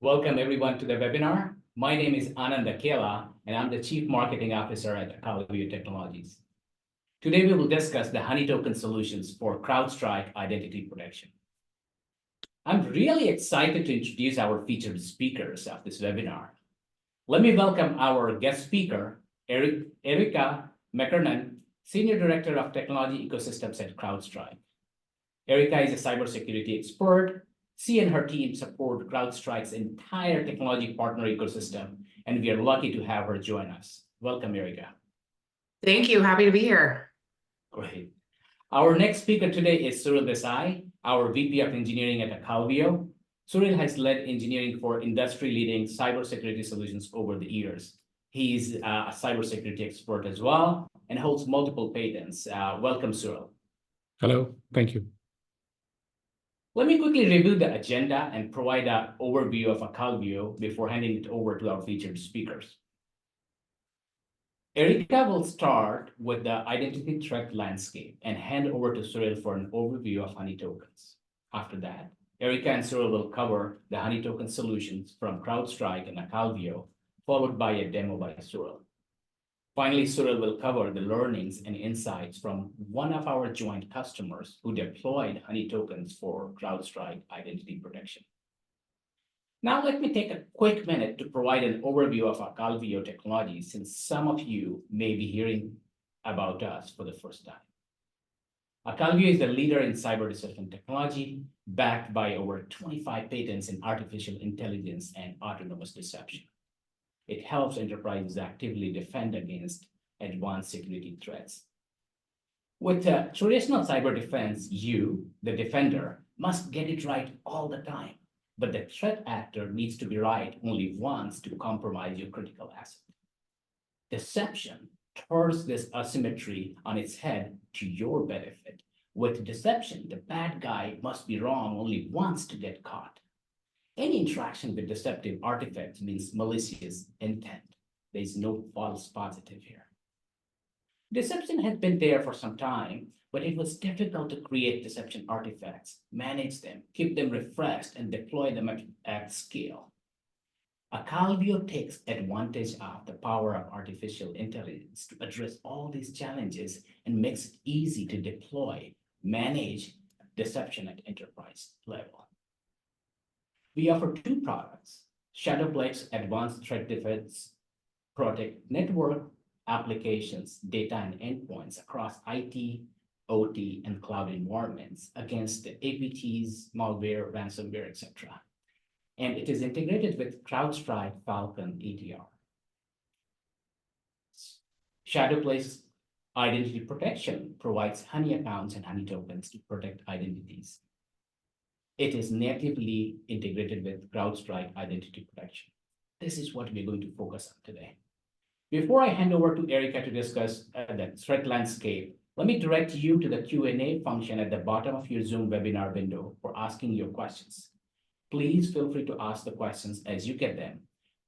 Welcome everyone to the webinar. My name is Anand Akela, and I'm the Chief Marketing Officer at Acalvio Technologies. Today, we will discuss the Honeytoken solutions for CrowdStrike identity protection. I'm really excited to introduce our featured speakers of this webinar. Let me welcome our guest speaker, Erica McKernan, Senior Director of Technology Ecosystems at CrowdStrike. Erica is a cybersecurity expert. She and her team support CrowdStrike's entire technology partner ecosystem, and we are lucky to have her join us. Welcome, Erica. Thank you. Happy to be here. Great. Our next speaker today is Suril Desai, our VP of Engineering at Acalvio. Suril has led engineering for industry-leading cybersecurity solutions over the years. He's a cybersecurity expert as well and holds multiple patents. Welcome, Suril. Hello. Thank you. Let me quickly review the agenda and provide an overview of Acalvio before handing it over to our featured speakers. Erica will start with the identity threat landscape and hand over to Suril for an overview of Honeytokens. After that, Erica and Suril will cover the Honeytoken solutions from CrowdStrike and Acalvio, followed by a demo by Suril. Finally, Suril will cover the learnings and insights from one of our joint customers who deployed Honeytokens for CrowdStrike identity protection. Now, let me take a quick minute to provide an overview of Acalvio Technologies, since some of you may be hearing about us for the first time. Acalvio is the leader in cyber deception technology, backed by over 25 patents in artificial intelligence and autonomous deception. It helps enterprises actively defend against advanced security threats. With traditional cyber defense, you, the defender, must get it right all the time. But the threat actor needs to be right only once to compromise your critical asset. Deception turns this asymmetry on its head to your benefit. With deception, the bad guy must be wrong only once to get caught. Any interaction with deceptive artifacts means malicious intent. There is no false positive here. Deception has been there for some time, but it was difficult to create deception artifacts, manage them, keep them refreshed, and deploy them at scale. Acalvio takes advantage of the power of artificial intelligence to address all these challenges and makes it easy to deploy, manage deception at enterprise level. We offer two products: Shadowblade's Advanced Threat Defense protect network applications, data, and endpoints across IT, OT, and cloud environments against the APTs, malware, ransomware, etc. And it is integrated with CrowdStrike Falcon EDR. Shadowblade's identity protection provides Honey accounts and Honeytokens to protect identities. It is natively integrated with CrowdStrike identity protection. This is what we're going to focus on today. Before I hand over to Erica to discuss the threat landscape, let me direct you to the Q&A function at the bottom of your Zoom webinar window for asking your questions. Please feel free to ask the questions as you get them,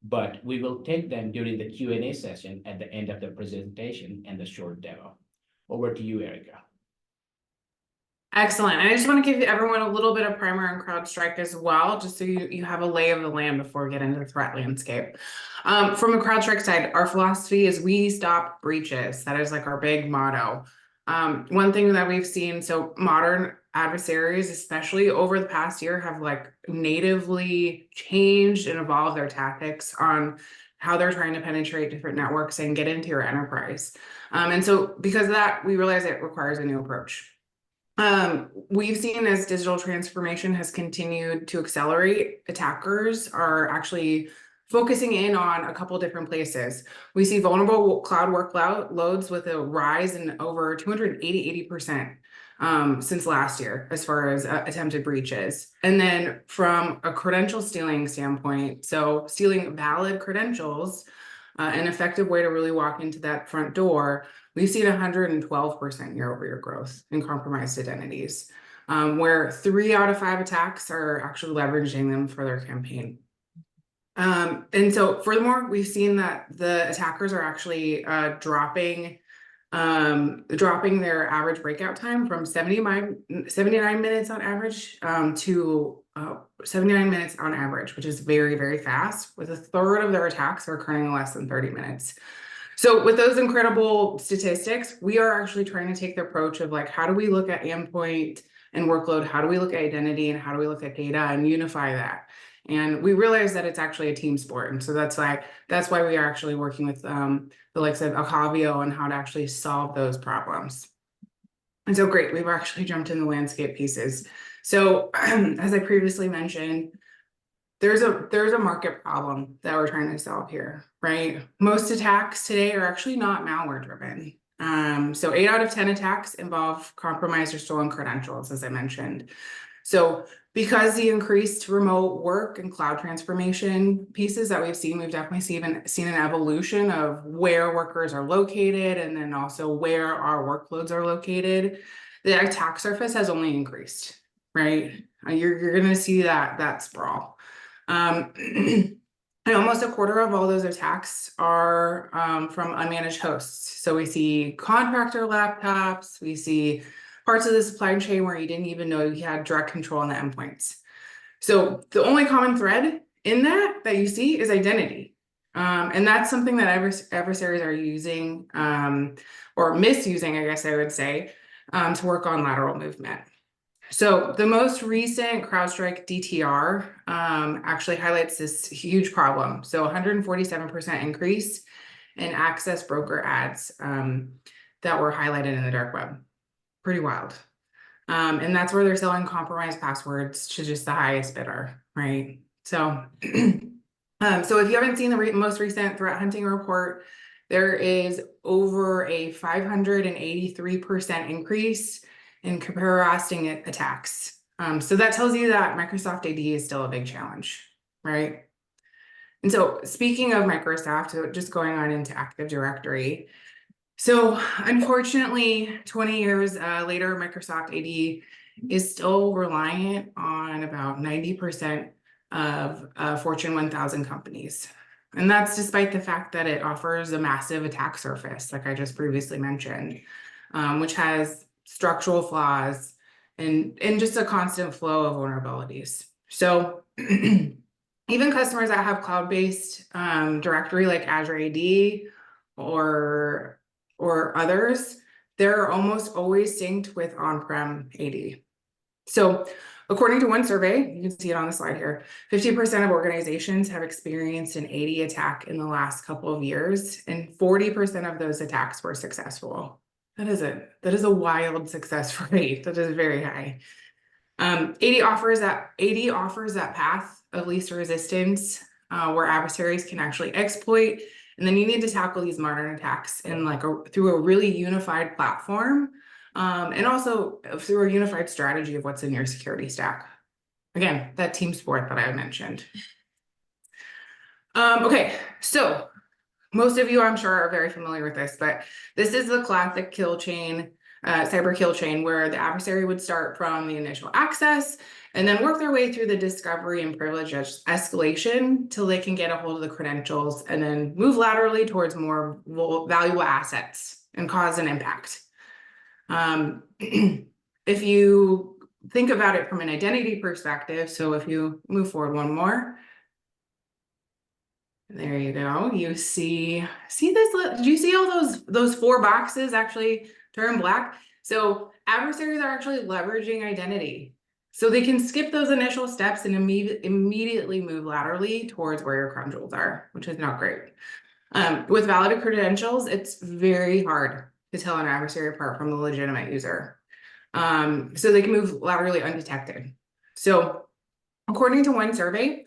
but we will take them during the Q&A session at the end of the presentation and the short demo. Over to you, Erica. Excellent. And I just want to give everyone a little bit of primer on CrowdStrike as well, just so you have a lay of the land before we get into the threat landscape. From a CrowdStrike side, our philosophy is we stop breaches. That is like our big motto. One thing that we've seen, so modern adversaries, especially over the past year, have like natively changed and evolved their tactics on how they're trying to penetrate different networks and get into your enterprise. And so because of that, we realize it requires a new approach. We've seen as digital transformation has continued to accelerate, attackers are actually focusing in on a couple different places. We see vulnerable cloud workloads with a rise in over 280% since last year as far as attempted breaches. And then from a credential stealing standpoint, so stealing valid credentials, an effective way to really walk into that front door, we've seen 112% year-over-year growth in compromised identities, where 3 out of 5 attacks are actually leveraging them for their campaign. And so furthermore, we've seen that the attackers are actually dropping their average breakout time from 79 minutes on average to 79 minutes on average, which is very, very fast, with a third of their attacks are occurring in less than 30 minutes. So with those incredible statistics, we are actually trying to take the approach of like, how do we look at endpoint and workload? How do we look at identity, and how do we look at data and unify that? And we realize that it's actually a team sport. And so that's why we are actually working with the likes of Acalvio on how to actually solve those problems. And so great, we've actually jumped in the landscape pieces. So as I previously mentioned, there's a market problem that we're trying to solve here, right? Most attacks today are actually not malware driven. So 8 out of 10 attacks involve compromised or stolen credentials, as I mentioned. So because the increased remote work and cloud transformation pieces that we've definitely seen an evolution of where workers are located, and then also where our workloads are located. The attack surface has only increased, right? You're going to see that sprawl. And almost a quarter of all those attacks are from unmanaged hosts. So we see contractor laptops, we see parts of the supply chain where you didn't even know you had direct control on the endpoints. So the only common thread in that you see is identity. And that's something that adversaries are using or misusing, I guess I would say, to work on lateral movement. So the most recent CrowdStrike DTR actually highlights this huge problem. So 147% increase in access broker ads that were highlighted in the dark web. Pretty wild. And that's where they're selling compromised passwords to just the highest bidder, right? So, so if you haven't seen the most recent threat hunting report, there is over a 583% increase in harassing attacks. So that tells you that Microsoft AD is still a big challenge, right? And so speaking of Microsoft, so just going on into Active Directory. So unfortunately, 20 years later, Microsoft AD is still reliant on about 90% of Fortune 1000 companies. And that's despite the fact that it offers a massive attack surface, like I just previously mentioned, which has structural flaws and just a constant flow of vulnerabilities. So even customers that have cloud-based directory like Azure AD or others, they're almost always synced with on-prem AD. So according to one survey, you can see it on the slide here, 50% of organizations have experienced an AD attack in the last couple of years, and 40% of those attacks were successful. That is a wild success rate. That is very high. AD offers that path of least resistance where adversaries can actually exploit. And then you need to tackle these modern attacks in through a really unified platform, and also through a unified strategy of what's in your security stack. Again, that team sport that I mentioned. Okay, so most of you, I'm sure, are very familiar with this, but this is the classic kill chain, cyber kill chain, where the adversary would start from the initial access and then work their way through the discovery and privilege escalation till they can get a hold of the credentials and then move laterally towards more valuable assets and cause an impact. If you think about it from an identity perspective, so if you move forward one more, there you go. You see this? Did you see all those 4 boxes actually turn black? So adversaries are actually leveraging identity. So they can skip those initial steps and immediately move laterally towards where your credentials are, which is not great. With valid credentials, it's very hard to tell an adversary apart from the legitimate user. So they can move laterally undetected. So according to one survey,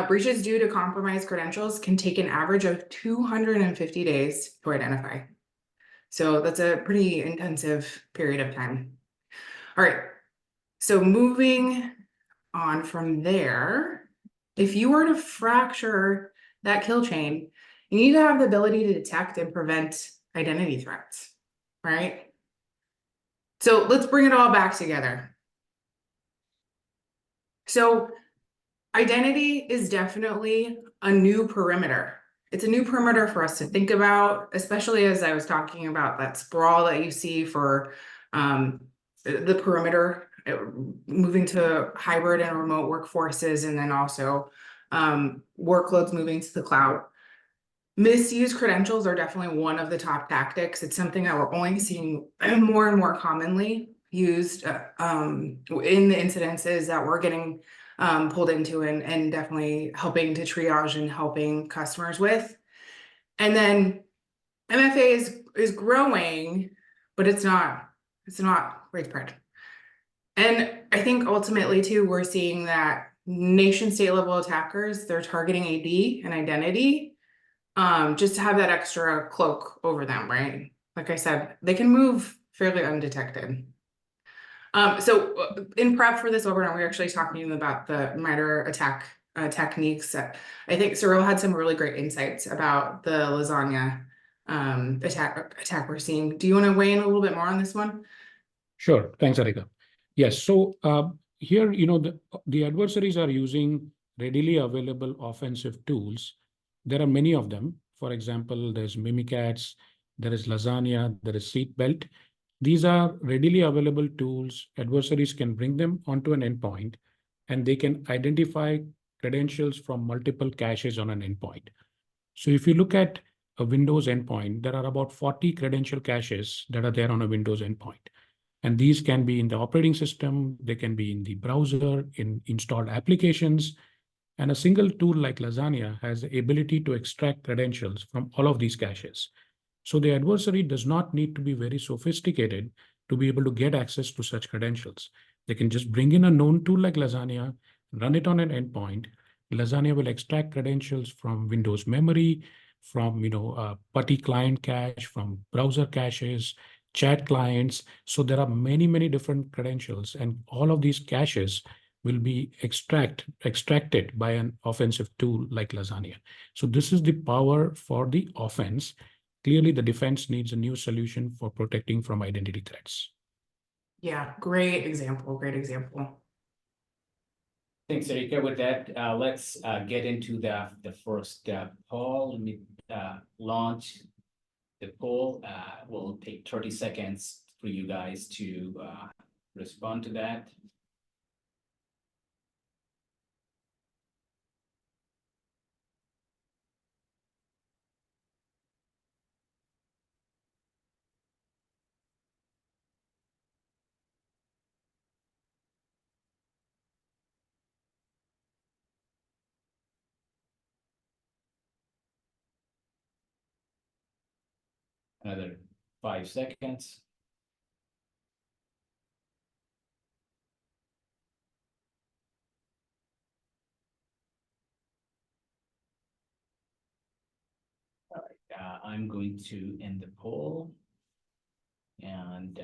breaches due to compromised credentials can take an average of 250 days to identify. So that's a pretty intensive period of time. All right, so moving on from there, if you were to fracture that kill chain, you need to have the ability to detect and prevent identity threats, right? So let's bring it all back together. So identity is definitely a new perimeter. It's a new perimeter for us to think about, especially as I was talking about that sprawl that you see for the perimeter moving to hybrid and remote workforces, and then also workloads moving to the cloud. Misuse credentials are definitely one of the top tactics. It's something that we're only seeing more and more commonly used in the incidences that we're getting pulled into, and definitely helping to triage and helping customers with. And then MFA is growing, but it's not widespread. And I think ultimately too, we're seeing that nation state level attackers, they're targeting AD and identity, just to have that extra cloak over them, right? Like I said, they can move fairly undetected. So in prep for this webinar, we're actually talking about the MITRE attack techniques. I think Cyril had some really great insights about the lasagna attack we're seeing. Do you want to weigh in a little bit more on this one? Sure. Thanks, Arika. Yes. So here, the adversaries are using readily available offensive tools. There are many of them. For example, there's Mimikatz, there is Lasagna, there is Seatbelt. These are readily available tools. Adversaries can bring them onto an endpoint, and they can identify credentials from multiple caches on an endpoint. So if you look at a Windows endpoint, there are about 40 credential caches that are there on a Windows endpoint. And these can be in the operating system, they can be in the browser, in installed applications. And a single tool like Lasagna has the ability to extract credentials from all of these caches. So the adversary does not need to be very sophisticated to be able to get access to such credentials. They can just bring in a known tool like Lasagna, run it on an endpoint. Lasagna will extract credentials from Windows memory, from PuTTY client cache, from browser caches, chat clients. So there are many, many different credentials, and all of these caches will be extracted by an offensive tool like Lasagna. So this is the power for the offense. Clearly, the defense needs a new solution for protecting from identity threats. Yeah, great example, great example. Thanks, Erika. With that, let's get into the first poll. Let me launch the poll. Will take 30 seconds for you guys to respond to that. Another 5 seconds. All right, I'm going to end the poll and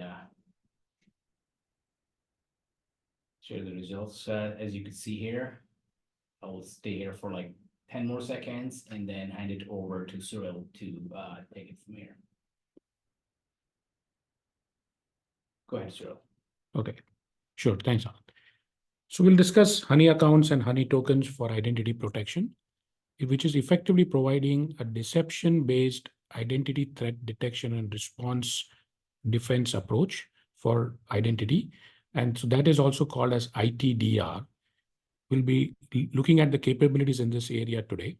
share the results. As you can see here, I will stay here for like 10 more seconds and then hand it over to Cyril to take it from here. Go ahead, Cyril. Okay, sure. Thanks, Anand. So we'll discuss Honey accounts and Honey tokens for identity protection, which is effectively providing a deception-based identity threat detection and response defense approach for identity. And so that is also called as ITDR. We'll be looking at the capabilities in this area today.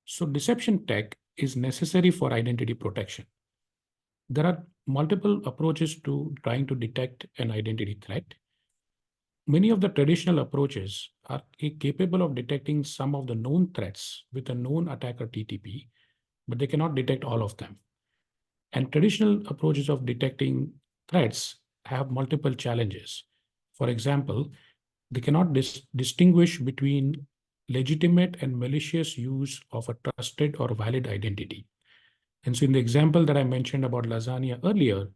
So deception tech is necessary for identity protection. There are multiple approaches to trying to detect an identity threat. Many of the traditional approaches are capable of detecting some of the known threats with a known attacker TTP, but they cannot detect all of them. And traditional approaches of detecting threats have multiple challenges. For example, they cannot distinguish between legitimate and malicious use of a trusted or valid identity. And so in the example that I mentioned about Lasagna earlier,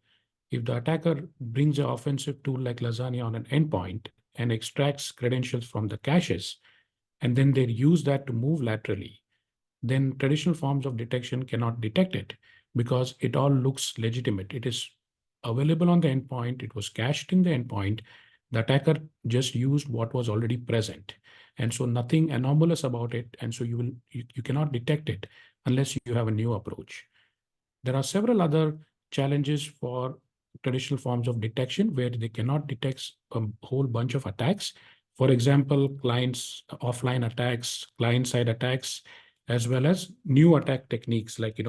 if the attacker brings an offensive tool like Lasagna on an endpoint and extracts credentials from the caches, and then they use that to move laterally, then traditional forms of detection cannot detect it because it all looks legitimate. It is available on the endpoint. It was cached in the endpoint. The attacker just used what was already present. And so nothing anomalous about it. And so you cannot detect it unless you have a new approach. There are several other challenges for traditional forms of detection where they cannot detect a whole bunch of attacks. For example, clients, offline attacks, client-side attacks, as well as new attack techniques like,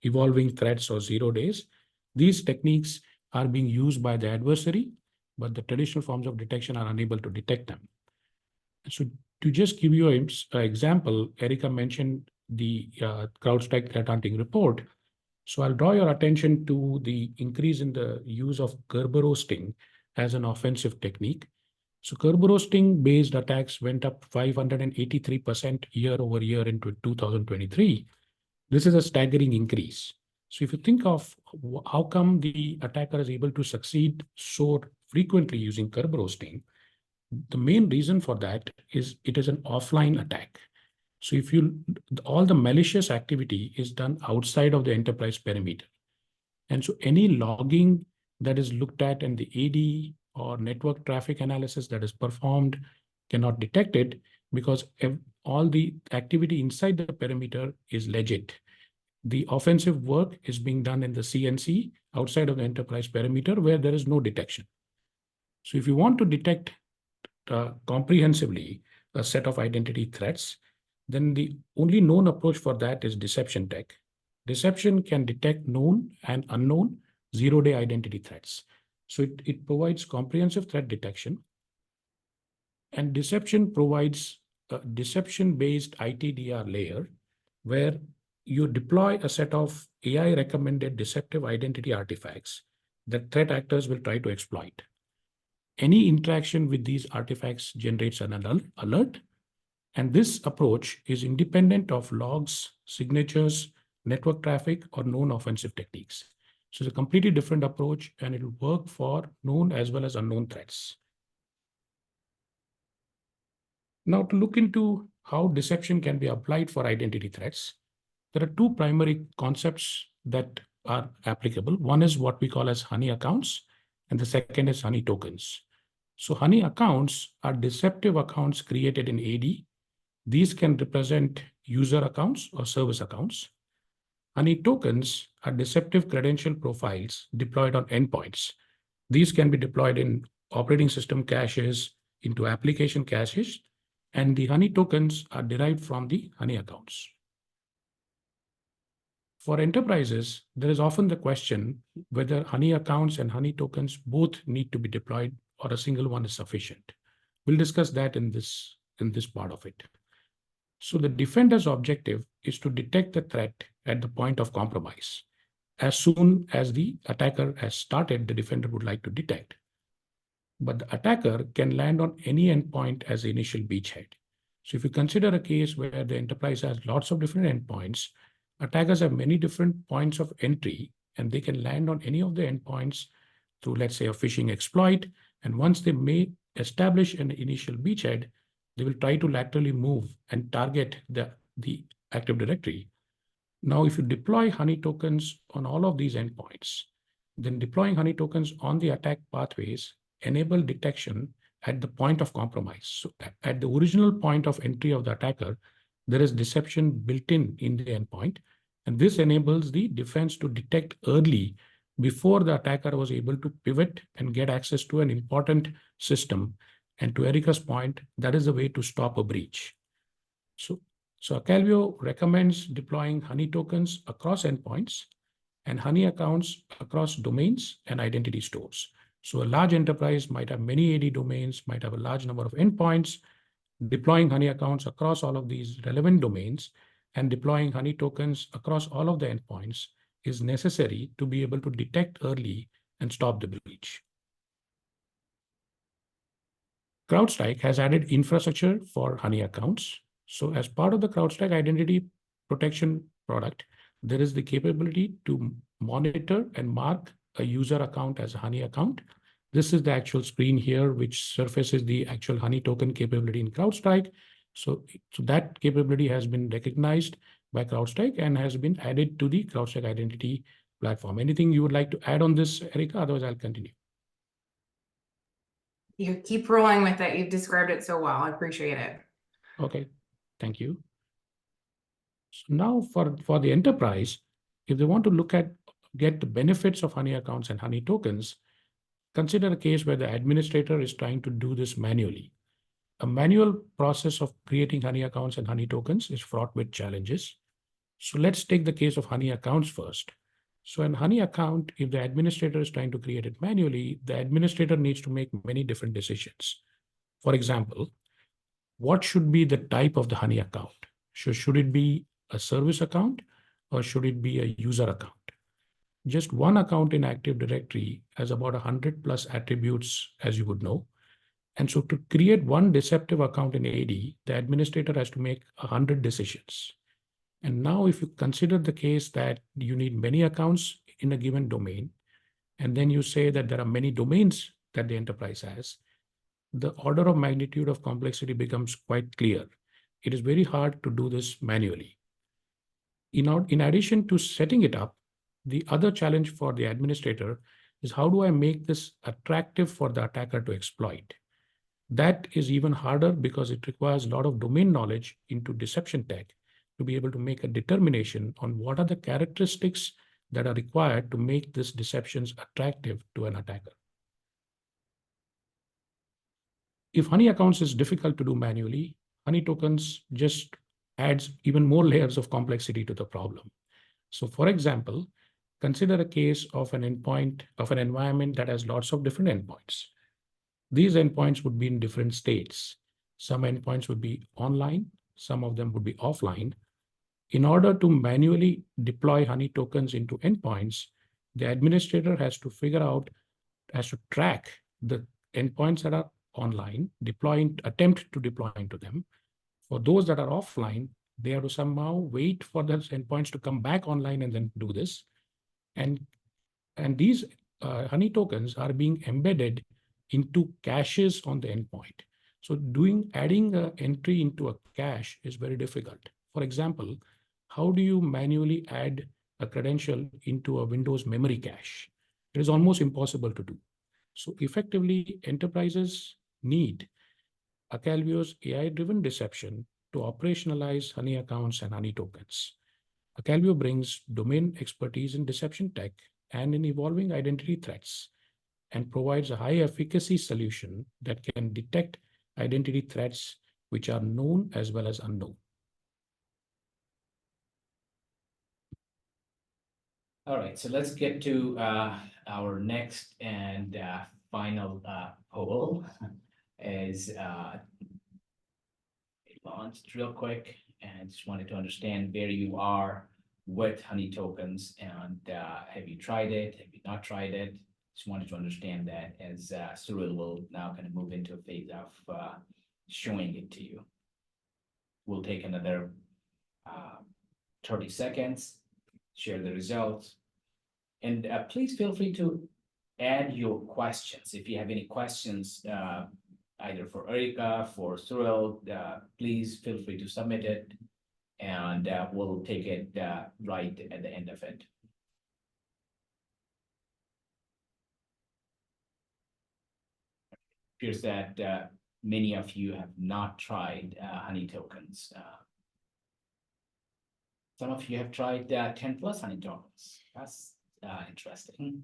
evolving threats or 0 days. These techniques are being used by the adversary, but the traditional forms of detection are unable to detect them. So to just give you an example, Erica mentioned the CrowdStrike threat hunting report. So I'll draw your attention to the increase in the use of Kerberoasting as an offensive technique. So Kerberoasting based attacks went up 583% year over year into 2023. This is a staggering increase. So if you think of how come the attacker is able to succeed so frequently using Kerberoasting, the main reason for that is it is an offline attack. So if all the malicious activity is done outside of the enterprise perimeter. And so any logging that is looked at in the AD or network traffic analysis that is performed cannot detect it because all the activity inside the perimeter is legit. The offensive work is being done in the CNC outside of the enterprise perimeter where there is no detection. So if you want to detect comprehensively a set of identity threats, then the only known approach for that is deception tech. Deception can detect known and unknown 0-day identity threats. So it provides comprehensive threat detection. And deception provides a deception-based ITDR layer where you deploy a set of AI-recommended deceptive identity artifacts that threat actors will try to exploit. Any interaction with these artifacts generates an alert, and this approach is independent of logs, signatures, network traffic, or known offensive techniques. So it's a completely different approach, and it will work for known as well as unknown threats. Now, to look into how deception can be applied for identity threats, there are two primary concepts that are applicable. One is what we call as honey accounts, and the second is honey tokens. So honey accounts are deceptive accounts created in AD. These can represent user accounts or service accounts. Honey tokens are deceptive credential profiles deployed on endpoints. These can be deployed in operating system caches, into application caches, and the honey tokens are derived from the honey accounts. For enterprises, there is often the question whether honey accounts and honey tokens both need to be deployed or a single one is sufficient. We'll discuss that in this part of it. So the defender's objective is to detect the threat at the point of compromise. As soon as the attacker has started, the defender would like to detect. But the attacker can land on any endpoint as the initial beachhead. So if you consider a case where the enterprise has lots of different endpoints, attackers have many different points of entry, and they can land on any of the endpoints through, let's say, a phishing exploit. And once they may establish an initial beachhead, they will try to laterally move and target the Active Directory. Now, if you deploy honey tokens on all of these endpoints, then deploying honey tokens on the attack pathways enable detection at the point of compromise. So at the original point of entry of the attacker, there is deception built in the endpoint. And this enables the defense to detect early before the attacker was able to pivot and get access to an important system. And to Erica's point, that is the way to stop a breach. So Acalvio recommends deploying honey tokens across endpoints and honey accounts across domains and identity stores. So a large enterprise might have many AD domains, might have a large number of endpoints. Deploying honey accounts across all of these relevant domains and deploying honey tokens across all of the endpoints is necessary to be able to detect early and stop the breach. CrowdStrike has added infrastructure for honey accounts. So as part of the CrowdStrike identity protection product, there is the capability to monitor and mark a user account as a honey account. This is the actual screen here, which surfaces the actual honey token capability in CrowdStrike. So that capability has been recognized by CrowdStrike and has been added to the CrowdStrike identity platform. Anything you would like to add on this, Erica? Otherwise, I'll continue. You keep rolling with it. You've described it so well. I appreciate it. Okay, thank you. So now for the enterprise, if they want to look at get the benefits of Honey accounts and Honey tokens, consider a case where the administrator is trying to do this manually. A manual process of creating Honey accounts and Honey tokens is fraught with challenges. So let's take the case of Honey accounts first. So an Honey account, if the administrator is trying to create it manually, the administrator needs to make many different decisions. For example, what should be the type of the Honey account? Should it be a service account or should it be a user account? Just one account in Active Directory has about 100 plus attributes, as you would know. And so to create one deceptive account in AD, the administrator has to make 100 decisions. And now if you consider the case that you need many accounts in a given domain, and then you say that there are many domains that the enterprise has, the order of magnitude of complexity becomes quite clear. It is very hard to do this manually. In addition to setting it up, the other challenge for the administrator is how do I make this attractive for the attacker to exploit? That is even harder because it requires a lot of domain knowledge into deception tech to be able to make a determination on what are the characteristics that are required to make this deceptions attractive to an attacker. If Honey accounts is difficult to do manually, Honey tokens just adds even more layers of complexity to the problem. So for example, consider a case of an endpoint of an environment that has lots of different endpoints. These endpoints would be in different states. Some endpoints would be online, some of them would be offline. In order to manually deploy Honey tokens into endpoints, the administrator has to track the endpoints that are online, attempt to deploy into them. For those that are offline, they have to somehow wait for those endpoints to come back online and then do this. And these Honey tokens are being embedded into caches on the endpoint. So adding an entry into a cache is very difficult. For example, how do you manually add a credential into a Windows memory cache? It is almost impossible to do. So effectively, enterprises need Acalvio's AI-driven deception to operationalize Honey accounts and Honey tokens. Acalvio brings domain expertise in deception tech and in evolving identity threats, and provides a high-efficacy solution that can detect identity threats which are known as well as unknown. All right, so let's get to our next and final poll is launched real quick, and just wanted to understand where you are with Honey tokens, and have you tried it? Have you not tried it? Just wanted to understand that as Cyril will now kind of move into a phase of showing it to you. We'll take another 30 seconds, share the results, and please feel free to add your questions. If you have any questions, either for Erica, for Cyril, please feel free to submit it, and we'll take it right at the end of it. Appears that many of you have not tried Honey tokens. Some of you have tried 10 plus Honey tokens. That's interesting.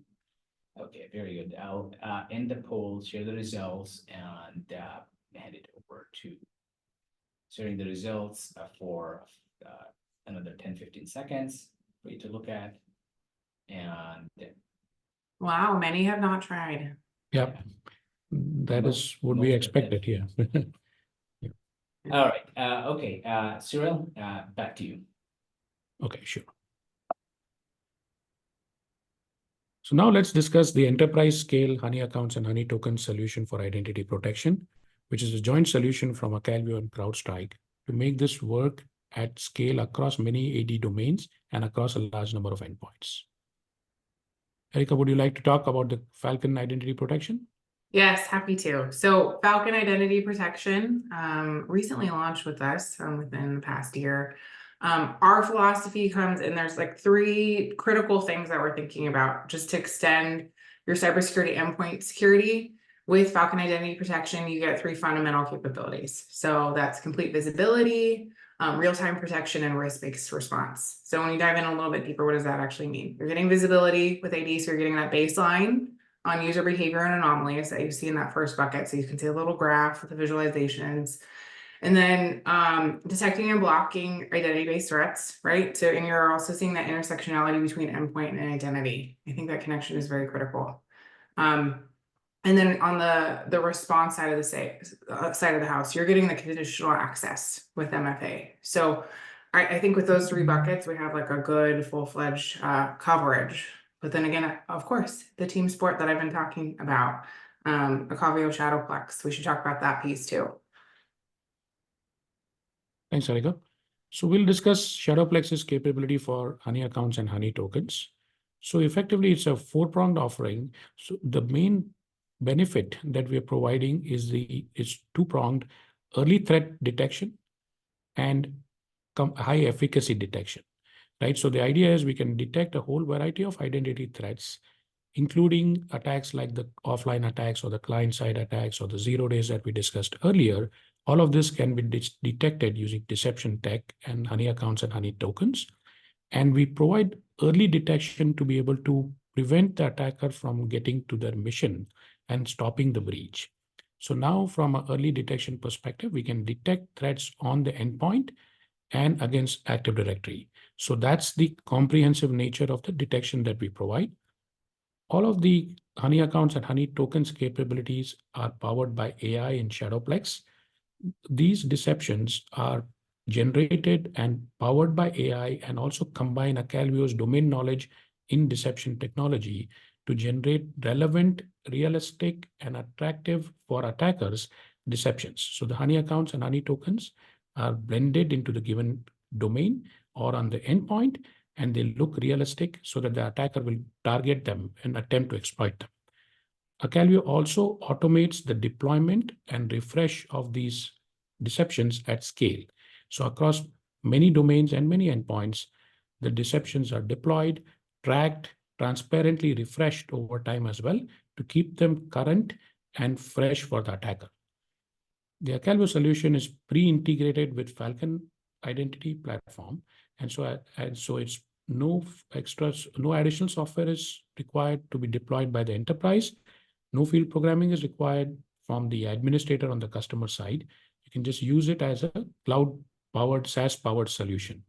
Okay, very good. I'll end the poll, share the results, and hand it over to sharing the results for another 10-15 seconds for you to look at. And Wow, many have not tried. Yep, that is what we expected here. all right, okay, Cyril, back to you. Okay, sure. So now let's discuss the enterprise scale Honey accounts and Honey tokens solution for identity protection, which is a joint solution from Acalvio and CrowdStrike to make this work at scale across many AD domains and across a large number of endpoints. Erica, would you like to talk about the Falcon identity protection? Yes, happy to. So Falcon Identity Protection recently launched with us within the past year. Our philosophy comes in, there's like 3 critical things that we're thinking about just to extend your cybersecurity endpoint security. With Falcon Identity Protection, you get 3 fundamental capabilities. So that's complete visibility, real-time protection and risk-based response. So when you dive in a little bit deeper, what does that actually mean? You're getting visibility with AD, so you're getting that baseline on user behavior and anomalies that you see in that first bucket. So you can see a little graph with the visualizations. And then detecting and blocking identity-based threats, right? So, and you're also seeing that intersectionality between endpoint and identity. I think that connection is very critical. And then on the response side of the side of the house, you're getting the conditional access with MFA. So I think with those three buckets, we have like a good full-fledged coverage. But then again, of course, the team sport that I've been talking about, Acalvio Shadowplex, we should talk about that piece too. Thanks, Harika. So we'll discuss Shadowplex's capability for Honey accounts and Honey tokens. So effectively, it's a four-pronged offering. So the main benefit that we are providing is two-pronged: early threat detection and high efficacy detection, right? So the idea is we can detect a whole variety of identity threats, including attacks like the offline attacks or the client-side attacks or the 0 days that we discussed earlier. All of this can be detected using deception tech and Honey accounts and Honey tokens. And we provide early detection to be able to prevent the attacker from getting to their mission and stopping the breach. So now from an early detection perspective, we can detect threats on the endpoint and against Active Directory. So that's the comprehensive nature of the detection that we provide. All of the Honey accounts and Honey tokens capabilities are powered by AI in Shadowplex. These deceptions are generated and powered by AI and also combine Acalvio's domain knowledge in deception technology to generate relevant, realistic, and attractive for attackers deceptions. So the Honey accounts and Honey tokens are blended into the given domain or on the endpoint, and they look realistic so that the attacker will target them and attempt to exploit them. Acalvio also automates the deployment and refresh of these deceptions at scale. So across many domains and many endpoints, the deceptions are deployed, tracked, transparently refreshed over time as well to keep them current and fresh for the attacker. The Acalvio solution is pre-integrated with Falcon Identity Platform, and so it's no additional software is required to be deployed by the enterprise. No field programming is required from the administrator on the customer side. You can just use it as a cloud-powered, SaaS-powered solution.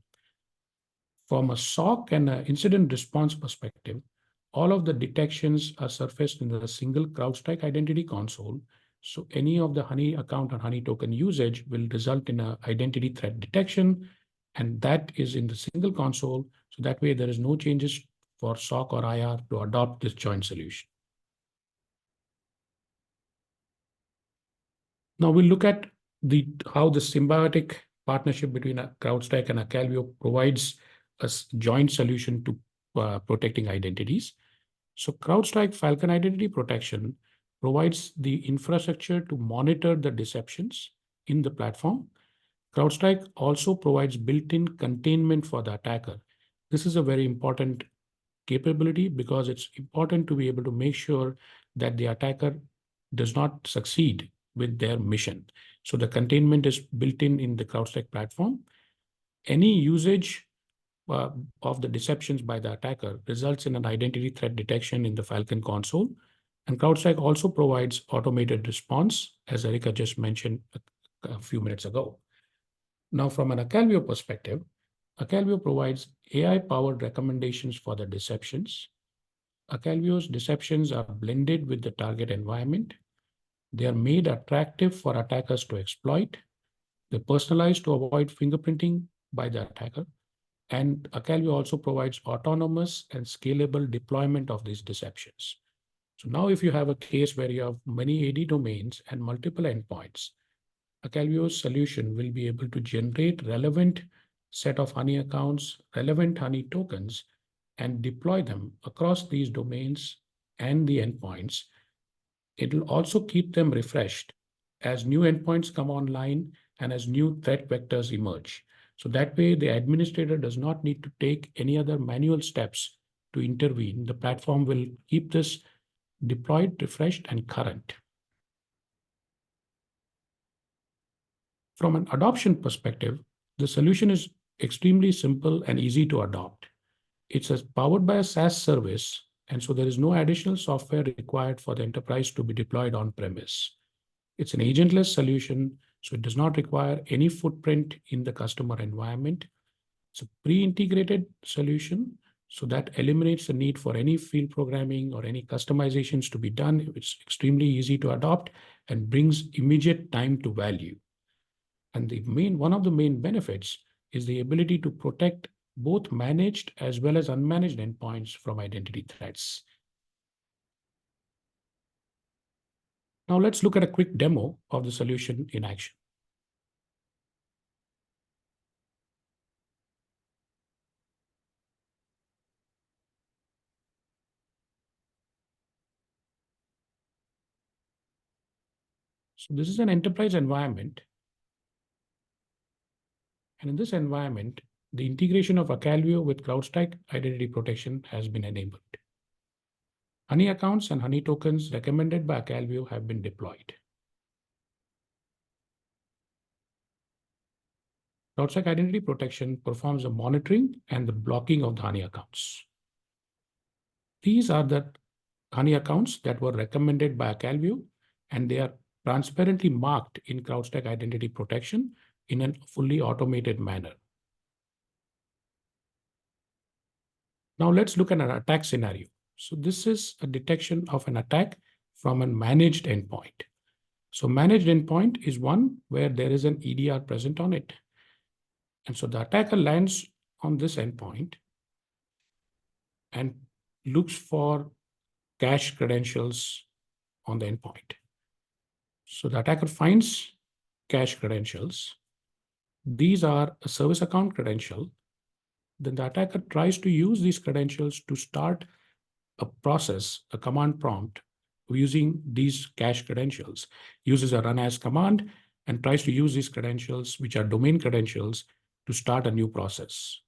From a SOC and an incident response perspective, all of the detections are surfaced in a single CrowdStrike identity console. So any of the Honey account and Honey token usage will result in an identity threat detection, and that is in the single console. So that way there is no changes for SOC or IR to adopt this joint solution. Now we'll look at how the symbiotic partnership between CrowdStrike and Acalvio provides a joint solution to protecting identities. So CrowdStrike Falcon Identity Protection provides the infrastructure to monitor the deceptions in the platform. CrowdStrike also provides built-in containment for the attacker. This is a very important capability because it's important to be able to make sure that the attacker does not succeed with their mission. So the containment is built in the CrowdStrike platform. Any usage of the deceptions by the attacker results in an identity threat detection in the Falcon console. And CrowdStrike also provides automated response, as Erica just mentioned a few minutes ago. Now, from an Acalvio perspective, Acalvio provides AI-powered recommendations for the deceptions. Acalvio's deceptions are blended with the target environment. They are made attractive for attackers to exploit. They're personalized to avoid fingerprinting by the attacker. And Acalvio also provides autonomous and scalable deployment of these deceptions. So now if you have a case where you have many AD domains and multiple endpoints, Acalvio's solution will be able to generate relevant set of Honey accounts, relevant Honey tokens, and deploy them across these domains and the endpoints. It will also keep them refreshed as new endpoints come online and as new threat vectors emerge. So that way, the administrator does not need to take any other manual steps to intervene. The platform will keep this deployed, refreshed, and current. From an adoption perspective, The solution is extremely simple and easy to adopt. It's powered by a SaaS service, and so there is no additional software required for the enterprise to be deployed on premise. It's an agentless solution, so it does not require any footprint in the customer environment. It's a pre-integrated solution, so that eliminates the need for any field programming or any customizations to be done. It's extremely easy to adopt and brings immediate time to value. And one of the main benefits is the ability to protect both managed as well as unmanaged endpoints from identity threats. Now let's look at a quick demo of the solution in action. So this is an enterprise environment. And in this environment, the integration of Acalvio with CrowdStrike identity protection has been enabled. Honey accounts and Honey tokens recommended by Acalvio have been deployed. CrowdStrike identity protection performs the monitoring and the blocking of the Honey accounts. These are the Honey accounts that were recommended by Acalvio, and they are transparently marked in CrowdStrike identity protection in a fully automated manner. Now let's look at an attack scenario. So this is a detection of an attack from a managed endpoint. So managed endpoint is one where there is an EDR present on it. And so the attacker lands on this endpoint and looks for cache credentials on the endpoint. So the attacker finds cache credentials. These are a service account credential. Then the attacker tries to use these credentials to start a process, a command prompt using these cache credentials, uses a run as command and tries to use these credentials, which are domain credentials, to start a new process.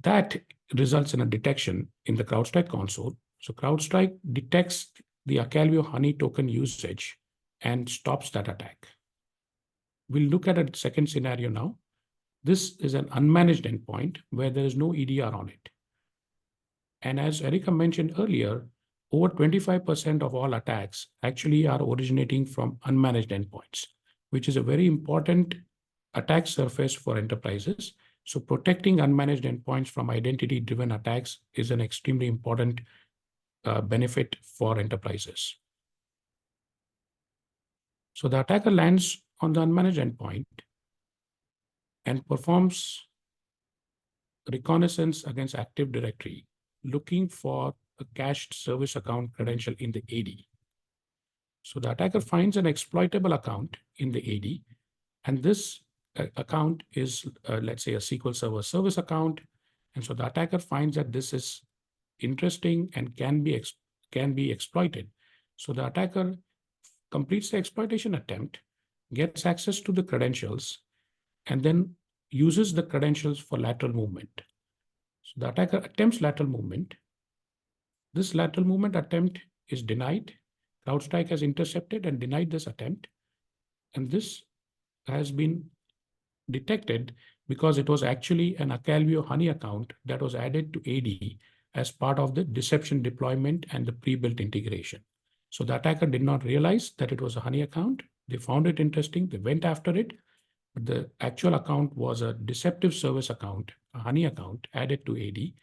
That results in a detection in the CrowdStrike console. So CrowdStrike detects the Acalvio Honey token usage and stops that attack. We'll look at a second scenario now. This is an unmanaged endpoint where there is no EDR on it. And as Erica mentioned earlier, over 25% of all attacks actually are originating from unmanaged endpoints, which is a very important attack surface for enterprises. So protecting unmanaged endpoints from identity-driven attacks is an extremely important benefit for enterprises. So the attacker lands on the unmanaged endpoint and performs reconnaissance against Active Directory, looking for a cached service account credential in the AD. So the attacker finds an exploitable account in the AD, and this account is, let's say, a SQL Server service account. And so the attacker finds that this is interesting and can be exploited. So the attacker completes the exploitation attempt, gets access to the credentials, and then uses the credentials for lateral movement. So the attacker attempts lateral movement. This lateral movement attempt is denied. CrowdStrike has intercepted and denied this attempt. And this has been detected because it was actually an Acalvio Honey account that was added to AD as part of the deception deployment and the pre-built integration. So the attacker did not realize that it was a Honey account. They found it interesting. They went after it. But the actual account was a deceptive service account, a Honey account added to AD,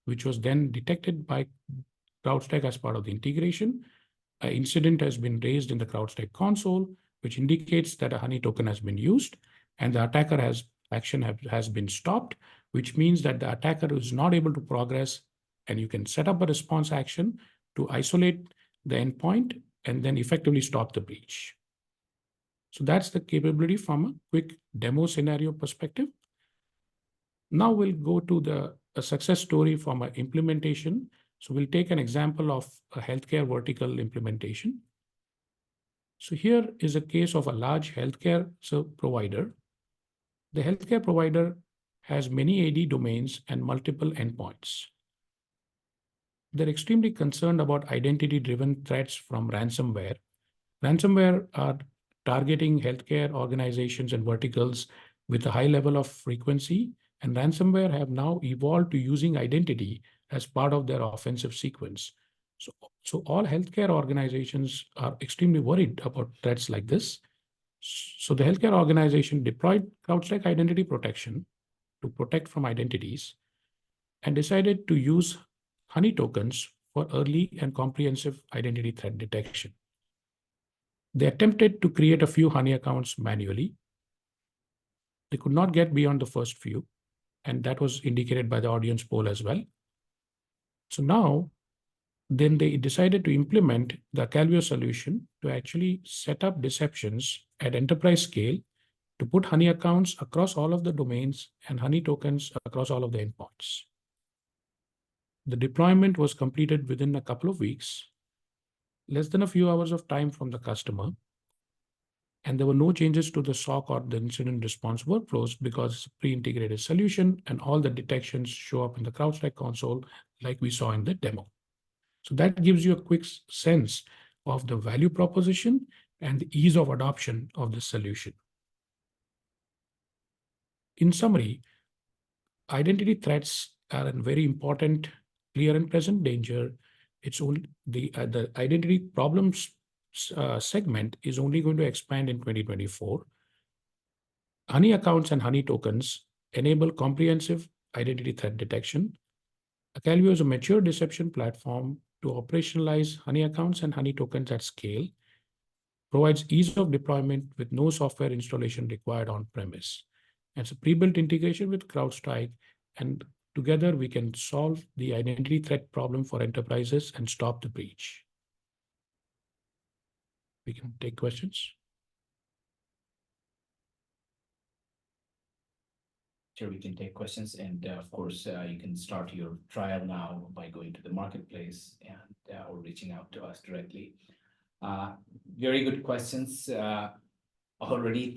which was then detected by CrowdStrike as part of the integration. An incident has been raised in the CrowdStrike console, which indicates that a Honey token has been used, and the attacker has been stopped, which means that the attacker is not able to progress, and you can set up a response action to isolate the endpoint and then effectively stop the breach. So that's the capability from a quick demo scenario perspective. Now we'll go to a success story from an implementation. So we'll take an example of a healthcare vertical implementation. So here is a case of a large healthcare provider. The healthcare provider has many AD domains and multiple endpoints. They're extremely concerned about identity-driven threats from ransomware. Ransomware are targeting healthcare organizations and verticals with a high level of frequency, and ransomware have now evolved to using identity as part of their offensive sequence. So all healthcare organizations are extremely worried about threats like this. So the healthcare organization deployed CrowdStrike identity protection to protect from identities and decided to use Honeytokens for early and comprehensive identity threat detection. They attempted to create a few Honey accounts manually. They could not get beyond the first few, and that was indicated by the audience poll as well. So now, then they decided to implement the Acalvio solution to actually set up deceptions at enterprise scale to put Honey accounts across all of the domains and Honey tokens across all of the endpoints. The deployment was completed within a couple of weeks, less than a few hours of time from the customer, and there were no changes to the SOC or the incident response workflows because it's a pre-integrated solution and all the detections show up in the CrowdStrike console like we saw in the demo. So that gives you a quick sense of the value proposition and the ease of adoption of this solution. In summary, identity threats are a very important, clear and present danger. It's only the identity problems segment is only going to expand in 2024. Honey accounts and Honey tokens enable comprehensive identity threat detection. Acalvio is a mature deception platform to operationalize Honey accounts and Honey tokens at scale, provides ease of deployment with no software installation required on premise. And it's a pre-built integration with CrowdStrike, and together we can solve the identity threat problem for enterprises and stop the breach. We can take questions. Sure, we can take questions, and of course, you can start your trial now by going to the marketplace and or reaching out to us directly. Very good questions already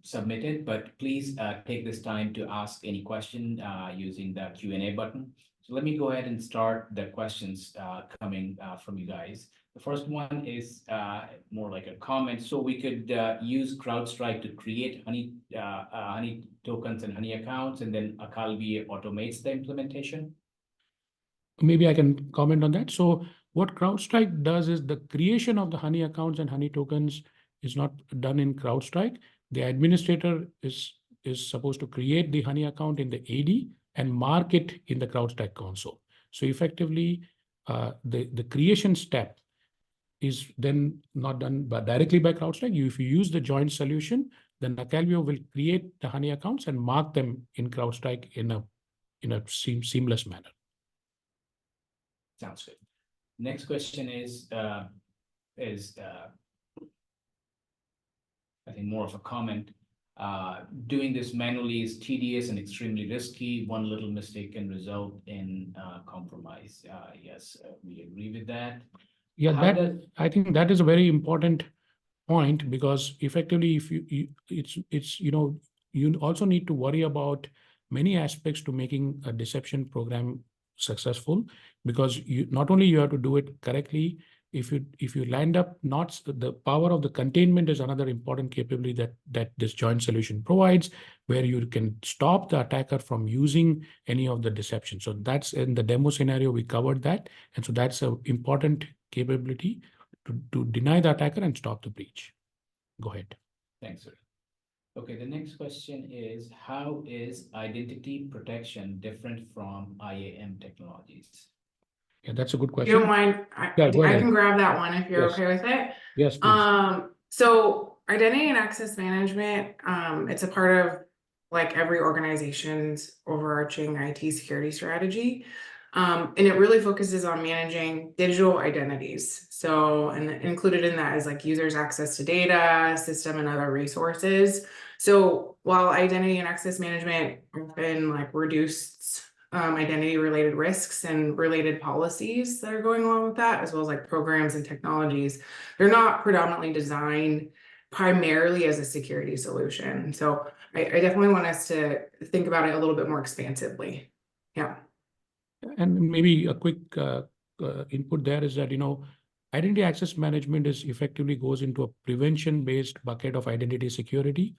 submitted, but please take this time to ask any question using the Q&A button. So let me go ahead and start the questions coming from you guys. The first one is more like a comment. So we could use CrowdStrike to create Honey tokens and Honey accounts, and then Acalvio automates the implementation. Maybe I can comment on that. So what CrowdStrike does is the creation of the Honey accounts and Honey tokens is not done in CrowdStrike. The administrator is supposed to create the Honey account in the AD and mark it in the CrowdStrike console. So effectively, the creation step is then not done directly by CrowdStrike. If you use the joint solution, then Acalvio will create the Honey accounts and mark them in CrowdStrike in a seamless manner. Sounds good. Next question is I think more of a comment. Doing this manually is tedious and extremely risky. One little mistake can result in compromise. Yes, we agree with that. Yeah, I think that is a very important point, because effectively, if you also need to worry about many aspects to making a deception program successful, because not only you have to do it correctly. If you land up not the power of the containment is another important capability that this joint solution provides, where you can stop the attacker from using any of the deception. So that's in the demo scenario, we covered that. And so that's an important capability to deny the attacker and stop the breach. Go ahead. Thanks, sir. Okay, the next question is, how is identity protection different from IAM technologies? Yeah, that's a good If question. you don't mind, Yeah, I go ahead. can grab that one if you're Yes. okay with it. Yes, please. So identity and access management, it's a part of like every organization's overarching IT security strategy. And it really focuses on managing digital identities. So, and included in that is like users' access to data, system, and other resources. So while identity and access management often like reduced identity related risks and related policies that are going along with that, as well as like programs and technologies, they're not predominantly designed primarily as a security solution. So I definitely want us to think about it a little bit more expansively. Yeah. And maybe a quick input there is that, Identity access management is effectively goes into a prevention-based bucket of identity security.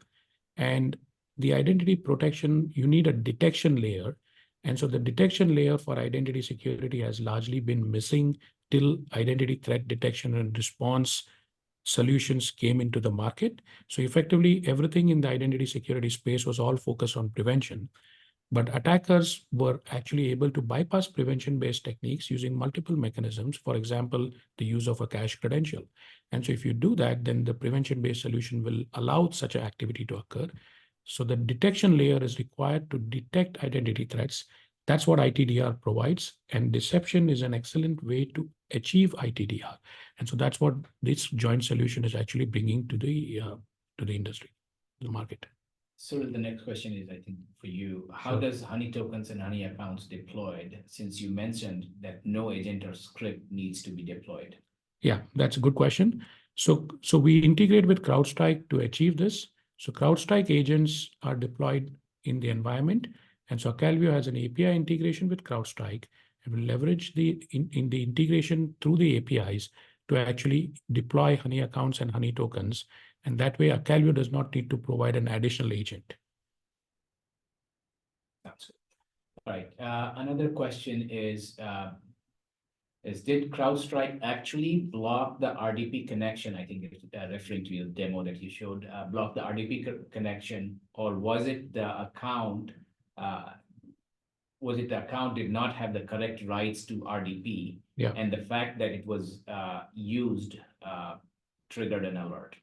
And the identity protection, you need a detection layer. And so the detection layer for identity security has largely been missing till identity threat detection and response solutions came into the market. So effectively, everything in the identity security space was all focused on prevention. But attackers were actually able to bypass prevention-based techniques using multiple mechanisms, for example, the use of a cache credential. And so if you do that, then the prevention-based solution will allow such an activity to occur. So the detection layer is required to detect identity threats. That's what ITDR provides. And deception is an excellent way to achieve ITDR. And so that's what this joint solution is actually bringing to the industry, the market. So the next question is, I think, for you. How Sure. does Honeytokens and Honey accounts deployed, since you mentioned that no agent or script needs to be deployed? Yeah, that's a good question. So we integrate with CrowdStrike to achieve this. So CrowdStrike agents are deployed in the environment. And so Acalvio has an API integration with CrowdStrike and will leverage the integration through the APIs to actually deploy Honey accounts and Honey tokens. And that way, Acalvio does not need to provide an additional agent. Sounds good. All right. Another question is did CrowdStrike actually block the RDP connection? I think it's referring to your demo that you showed, block the RDP connection, or was it the account? Was it the account did not have the correct rights to RDP? Yeah. And the fact that it was used triggered an alert?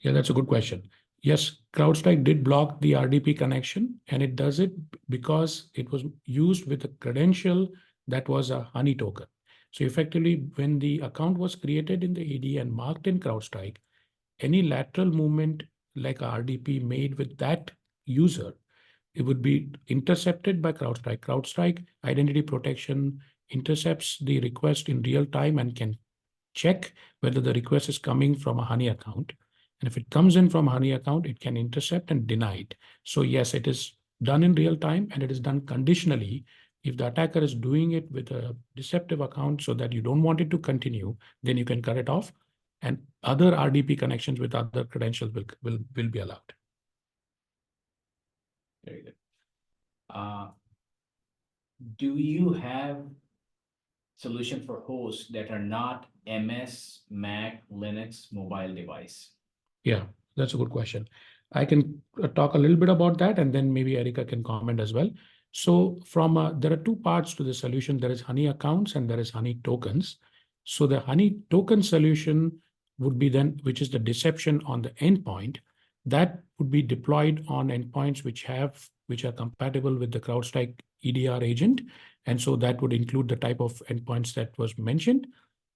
Yeah, that's a good question. Yes, CrowdStrike did block the RDP connection, and it does it because it was used with a credential that was a Honey token. So effectively, when the account was created in the AD and marked in CrowdStrike, any lateral movement like a RDP made with that user, it would be intercepted by CrowdStrike. CrowdStrike identity protection intercepts the request in real time and can check whether the request is coming from a Honey account. And if it comes in from a Honey account, it can intercept and deny it. So yes, it is done in real time, and it is done conditionally. If the attacker is doing it with a deceptive account so that you don't want it to continue, then you can cut it off, and other RDP connections with other credentials will be allowed. Very good. Do you have solution for hosts that are not MS, Mac, Linux, mobile device? Yeah, that's a good question. I can talk a little bit about that, and then maybe Erica can comment as well. So there are two parts to the solution. There is Honey accounts and there is Honey tokens. So the Honey token solution would be then, which is the deception on the endpoint, that would be deployed on endpoints which are compatible with the CrowdStrike EDR agent. And so that would include the type of endpoints that was mentioned.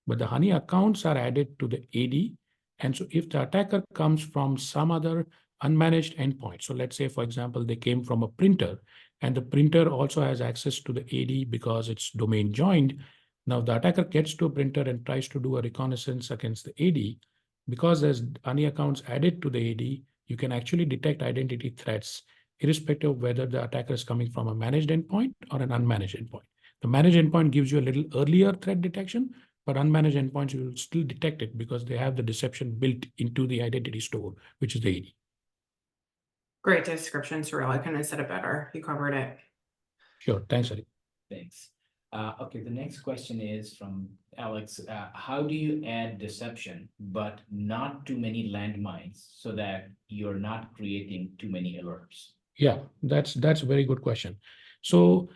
But the Honey accounts are added to the AD. And so if the attacker comes from some other unmanaged endpoint, so let's say, for example, they came from a printer, and the printer also has access to the AD because it's domain joined. Now the attacker gets to a printer and tries to do a reconnaissance against the AD. Because there's Honey accounts added to the AD, you can actually detect identity threats irrespective of whether the attacker is coming from a managed endpoint or an unmanaged endpoint. The managed endpoint gives you a little earlier threat detection, but unmanaged endpoints, you will still detect it because they have the deception built into the identity store, which is the AD. Great description, Cyril. I couldn't have said it better. You covered it. Sure. Thanks, Ari. Thanks. Okay, the next question is from Alex. How do you add deception, but not too many landmines so that you're not creating too many alerts? Yeah, that's a very good question. So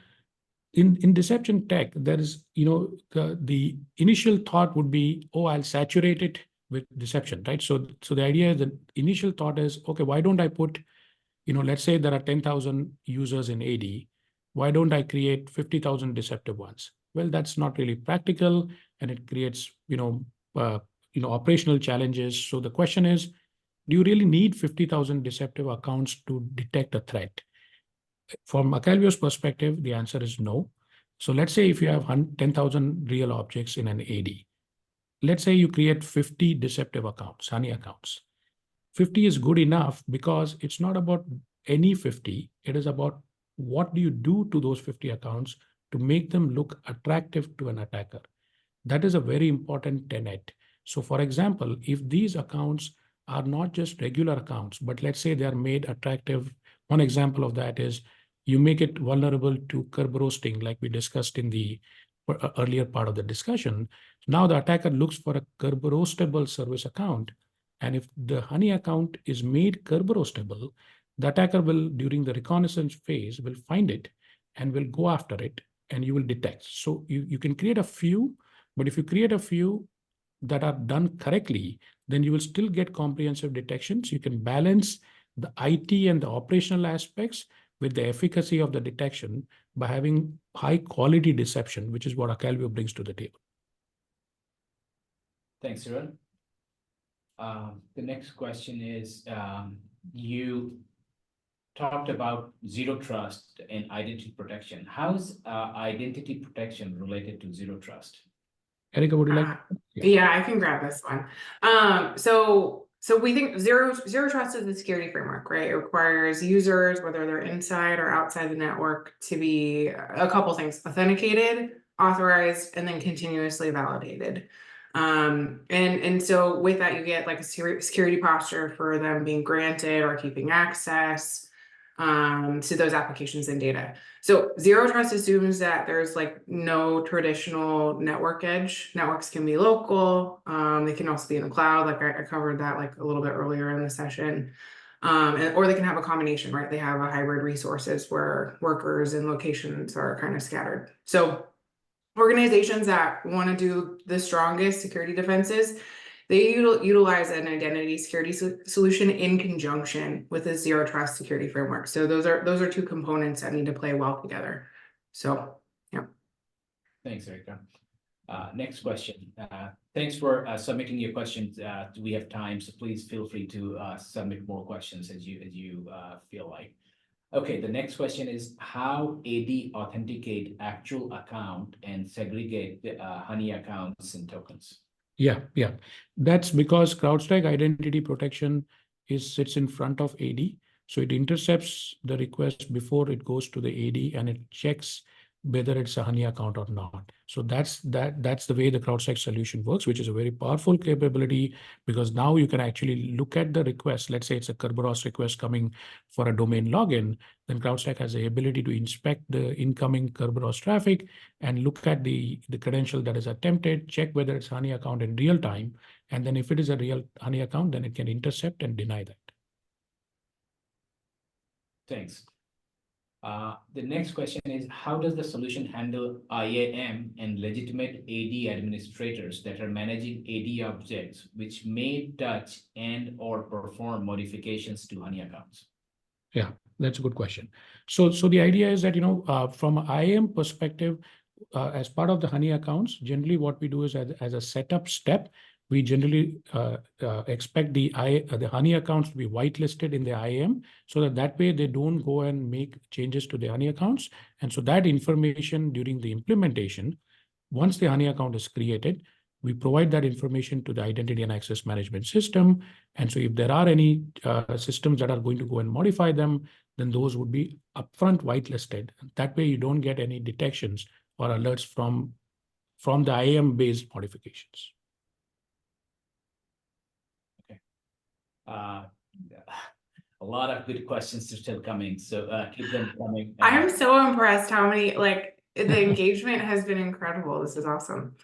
in deception tech, there is, the initial thought would be, oh, I'll saturate it with deception, right? So the idea is the initial thought is, okay, why don't I put, let's say there are 10,000 users in AD. Why don't I create 50,000 deceptive ones? Well, that's not really practical, and it creates, operational challenges. So the question is, do you really need 50,000 deceptive accounts to detect a threat? From Acalvio's perspective, the answer is no. So let's say if you have 10,000 real objects in an AD, let's say you create 50 deceptive accounts, Honey accounts. 50 is good enough because it's not about any 50. It is about what do you do to those 50 accounts to make them look attractive to an attacker. That is a very important tenet. So for example, if these accounts are not just regular accounts, but let's say they are made attractive. One example of that is you make it vulnerable to curb roasting, like we discussed in the earlier part of the discussion. Now the attacker looks for a curb roastable service account. And if the Honey account is made curb roastable, the attacker will, during the reconnaissance phase, will find it and will go after it, and you will detect. So you can create a few, but if you create a few that are done correctly, then you will still get comprehensive detections. You can balance the IT and the operational aspects with the efficacy of the detection by having high quality deception, which is what Acalvio brings to the table. Thanks, Cyril. The next question is, you talked about zero trust and identity protection. How is identity protection related to zero trust? Erica, would you like? Yeah, I can grab this one. So we think zero trust is the security framework, right? It requires users, whether they're inside or outside the network, to be a couple things: authenticated, authorized, and then continuously validated. And so with that, you get like a security posture for them being granted or keeping access to those applications and data. So zero trust assumes that there's like no traditional network edge. Networks can be local. They can also be in the cloud. Like I covered that like a little bit earlier in the session. Or they can have a combination, right? They have a hybrid resources where workers and locations are kind of scattered. So organizations that want to do the strongest security defenses, they utilize an identity security solution in conjunction with a zero trust security framework. So those are two components that need to play well together. So, yeah. Thanks, Erica. Next question. Thanks for submitting your questions. We have time, so please feel free to submit more questions as you feel like. Okay, the next question is how AD authenticate actual account and segregate the Honey accounts and tokens. Yeah. That's because CrowdStrike identity protection sits in front of AD. So it intercepts the request before it goes to the AD, and it checks whether it's a Honey account or not. So that's the way the CrowdStrike solution works, which is a very powerful capability, because now you can actually look at the request. Let's say it's a Kerberos request coming for a domain login. Then CrowdStrike has the ability to inspect the incoming Kerberos traffic and look at the credential that is attempted, check whether it's Honey account in real time. And then if it is a real Honey account, then it can intercept and deny that. Thanks. The next question is, how does the solution handle IAM and legitimate AD administrators that are managing AD objects which may touch and or perform modifications to Honey accounts? Yeah, that's a good question. So the idea is that, from an IAM perspective, as part of the Honey accounts, generally what we do is as a setup step, we generally expect the Honey accounts to be whitelisted in the IAM, so that way they don't go and make changes to the Honey accounts. And so that information during the implementation, once the Honey account is created, we provide that information to the identity and access management system. And so if there are any systems that are going to go and modify them, then those would be upfront whitelisted. That way you don't get any detections or alerts from the IAM-based modifications. Okay. A lot of good questions are still coming, so keep them coming. I'm so impressed how many, the engagement has been incredible. This is awesome.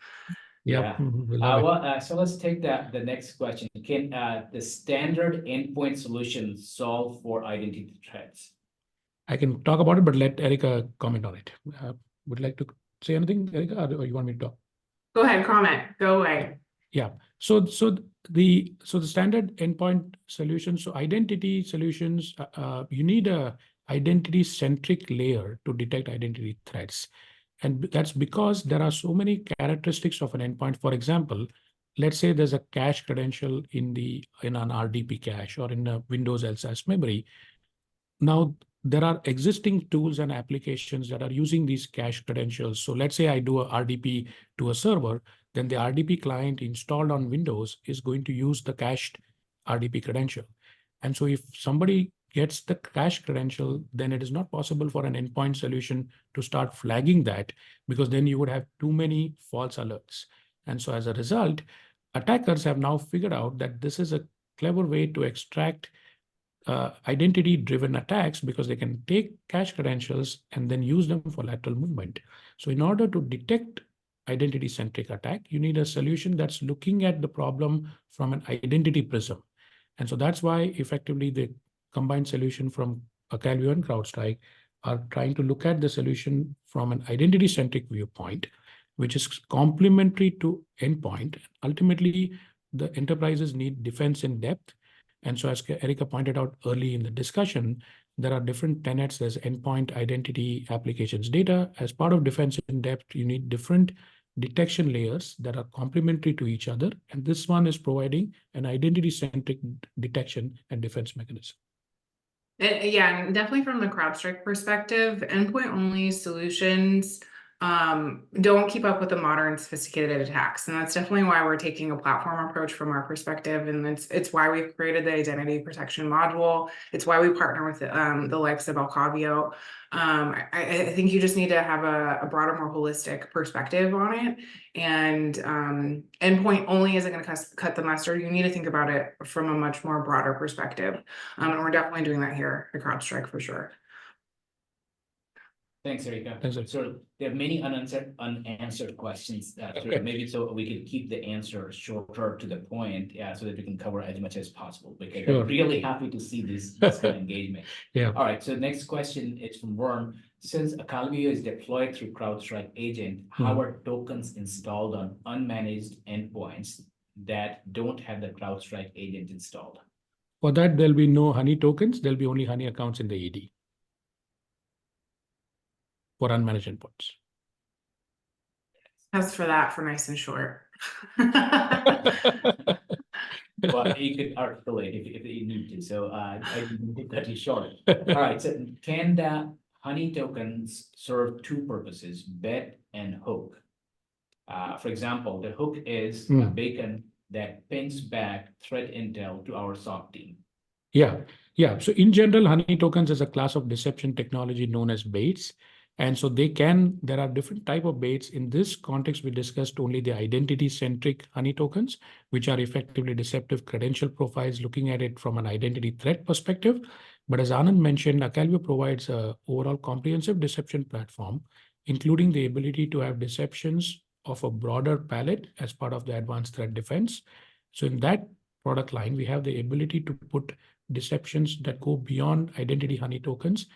Yeah. Well, so let's take the next question. Can the standard endpoint solution solve for identity threats? I can talk about it, but let Erica comment on it. Would you like to say anything, Erica, or you want me to talk? Go ahead, comment. Go away. Yeah. So the standard endpoint solutions, so identity solutions, you need a identity-centric layer to detect identity threats. And that's because there are so many characteristics of an endpoint. For example, let's say there's a cache credential in an RDP cache or in a Windows LSAS memory. Now, there are existing tools and applications that are using these cache credentials. So let's say I do a RDP to a server, then the RDP client installed on Windows is going to use the cached RDP credential. And so if somebody gets the cache credential, then it is not possible for an endpoint solution to start flagging that, because then you would have too many false alerts. And so as a result, attackers have now figured out that this is a clever way to extract identity-driven attacks because they can take cache credentials and then use them for lateral movement. So in order to detect identity-centric attack, you need a solution that's looking at the problem from an identity prism. And so that's why effectively the combined solution from Acalvio and CrowdStrike are trying to look at the solution from an identity-centric viewpoint, which is complementary to endpoint. Ultimately, the enterprises need defense in depth. And so as Erica pointed out early in the discussion, there are different tenets. There's endpoint, identity, applications, data. As part of defense in depth, you need different detection layers that are complementary to each other. And this one is providing an identity-centric detection and defense mechanism. Yeah, and definitely from the CrowdStrike perspective, endpoint-only solutions don't keep up with the modern sophisticated attacks. And that's definitely why we're taking a platform approach from our perspective. And it's why we've created the identity protection module. It's why we partner with the likes of Acalvio. I think you just need to have a broader, more holistic perspective on it. And endpoint only isn't going to cut the mustard. You need to think about it from a much more broader perspective. And we're definitely doing that here at CrowdStrike for sure. Thanks, Erica. Thanks, Erica. So there are many unanswered questions. So maybe so we could keep the answer shorter to the point, so that we can cover as much as possible. Because I'm really happy to see this kind of engagement. Yeah. All right. So next question is from Worm. Since Acalvio is deployed through CrowdStrike agent, how are tokens installed on unmanaged endpoints that don't have the CrowdStrike agent installed? For that, there'll be no Honey tokens. There'll be only Honey accounts in the AD. For unmanaged endpoints. As for that, for nice and short. Well, you could articulate if you need to. So I didn't cut you short. All right. So can the Honey tokens serve two purposes, bet and hook? For example, the hook is a beacon that pings back threat intel to our SOC team. Yeah. So in general, Honey tokens is a class of deception technology known as baits. And so there are different type of baits. In this context, we discussed only the identity-centric Honey tokens, which are effectively deceptive credential profiles, looking at it from an identity threat perspective. But as Anand mentioned, Acalvio provides a overall comprehensive deception platform, including the ability to have deceptions of a broader palette as part of the advanced threat defense. So in that product line, we have the ability to put deceptions that go beyond identity Honey tokens,